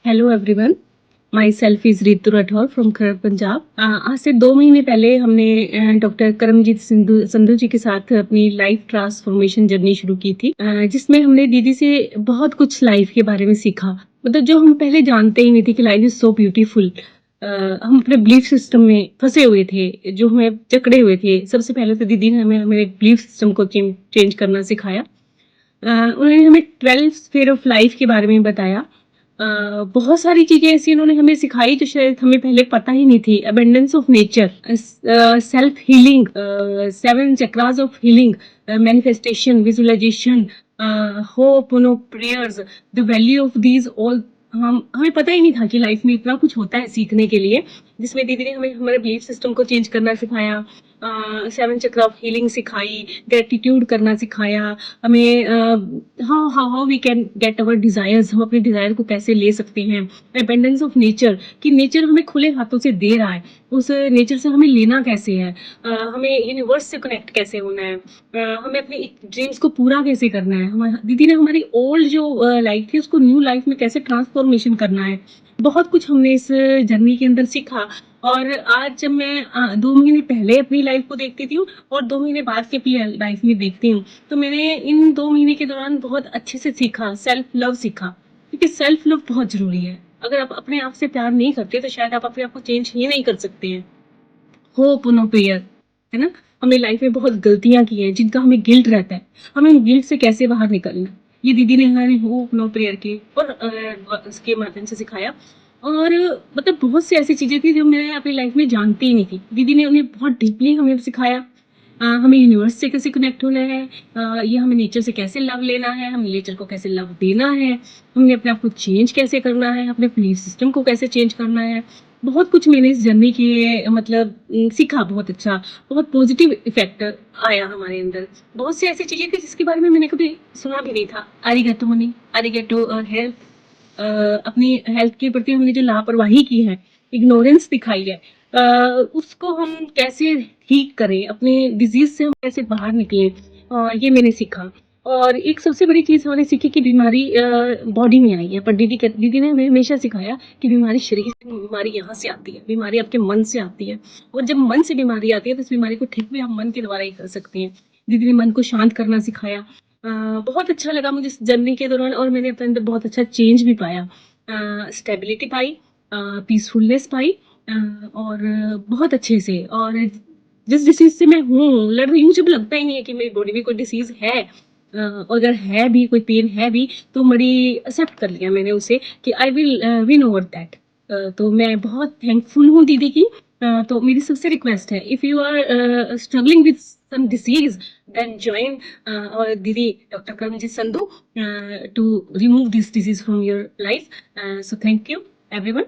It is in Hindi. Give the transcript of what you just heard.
Hello everyone, myself is Ritu Rathore from Kharar Punjab. आज से 2 महीने पहले हमने डॉक्टर करमजीत संधू जी के साथ अपनी लाइफ ट्रांसफॉर्मेशन जर्नी शुरू की थी, जिसमें हमने दीदी से बहुत कुछ लाइफ के बारे में सीखा। मतलब जो हम पहले जानते ही नहीं थे कि लाइफ इज़ सो ब्यूटीफुल। हम अपने बिलीफ सिस्टम में फंसे हुए थे, जो हमें जकड़े हुए थे। सबसे पहले तो दीदी ने हमें हमारे बिलीफ सिस्टम को चेंज करना सिखाया। उन्होंने हमें 12 स्फीयर ऑफ लाइफ के बारे में बताया। बहुत सारी चीज़ें ऐसी उन्होंने हमें सिखाई जो शायद हमें पहले पता ही नहीं थी। Abundance of nature, self healing, 7 chakras of healing, manifestation, visualisation, hope, prayers, the value of these all. हमें पता ही नहीं था कि लाइफ में इतना कुछ होता है सीखने के लिए, जिसमें दीदी ने हमें हमारे बिलीफ सिस्टम को चेंज करना सिखाया, 7 चक्र ऑफ हीलिंग सिखाई, ग्रेटिट्यूड करना सिखाया हमें, how we can get our desires, हम अपने डिजायर को कैसे ले सकते हैं। अबेंडेंस ऑफ नेचर, कि नेचर हमें खुले हाथों से दे रहा है, उस नेचर से हमें लेना कैसे है, हमें यूनिवर्स से कनेक्ट कैसे होना है, हमें अपनी ड्रीम्स को पूरा कैसे करना है। दीदी ने हमारी ओल्ड जो लाइफ थी उसको न्यू लाइफ में कैसे ट्रांसफॉर्मेशन करना है। बहुत कुछ हमने इस जर्नी के अंदर सीखा। और आज जब मैं 2 महीने पहले अपनी लाइफ को देखती थी और 2 महीने बाद की अपनी लाइफ में देखती हूँ, तो मैंने इन 2 महीने के दौरान बहुत अच्छे से सीखा, सेल्फ लव सीखा। क्योंकि सेल्फ लव बहुत जरूरी है। अगर आप अपने आप से प्यार नहीं करते तो शायद आप अपने आप को चेंज ही नहीं कर सकते हैं। होप नो प्रेयर, है ना। हमने लाइफ में बहुत गलतियां की हैं जिनका हमें गिल्ट रहता है। हमें उन गिल्ट से कैसे बाहर निकलना, ये दीदी ने हमारे होप नो प्रेयर के और उसके माध्यम से सिखाया। और मतलब बहुत सी ऐसी चीजें थी जो मैं अपनी लाइफ में जानती ही नहीं थी। दीदी ने उन्हें बहुत डीपली हमें सिखाया। हमें यूनिवर्स से कैसे कनेक्ट होना है, ये हमें नेचर से कैसे लव लेना है, हमें नेचर को कैसे लव देना है, हमने अपने आप को चेंज कैसे करना है, अपने बिलीफ सिस्टम को कैसे चेंज करना है। बहुत कुछ मैंने इस जर्नी के मतलब सीखा। बहुत अच्छा, बहुत पॉजिटिव इफेक्ट आया हमारे अंदर। बहुत सी ऐसी चीजें थी जिसके बारे में मैंने कभी सुना भी नहीं था। आरिगेटो मनी, आरिगेटो हेल्थ, अपनी हेल्थ के प्रति हमने जो लापरवाही की है, इग्नोरेंस दिखाई है, उसको हम कैसे ठीक करें, अपने डिजीज से हम कैसे बाहर निकलें, ये मैंने सीखा। और एक सबसे बड़ी चीज़ हमने सीखी कि बीमारी बॉडी में आई है, पर दीदी ने हमें हमेशा सिखाया कि बीमारी शरीर से, बीमारी यहाँ से आती है, बीमारी आपके मन से आती है। और जब मन से बीमारी आती है तो इस बीमारी को ठीक भी हम मन के द्वारा ही कर सकते हैं। दीदी ने मन को शांत करना सिखाया। बहुत अच्छा लगा मुझे इस जर्नी के दौरान, और मैंने अपने अंदर बहुत अच्छा चेंज भी पाया, स्टेबिलिटी पाई, पीसफुलनेस पाई, और बहुत अच्छे से। और जिस डिसीज से मैं लड़ रही हूँ, मुझे लगता ही नहीं है कि मेरी बॉडी में कोई डिसीज है। और अगर है भी, कोई पेन है भी, तो बड़ी एक्सेप्ट कर लिया मैंने उसे कि I will win over that. तो मैं बहुत थैंकफुल हूँ दीदी की। तो मेरी सबसे रिक्वेस्ट है, if you are struggling with some disease, then join और दीदी doctor Karamjeet Sandhu to remove this disease from your life. So thank you everyone.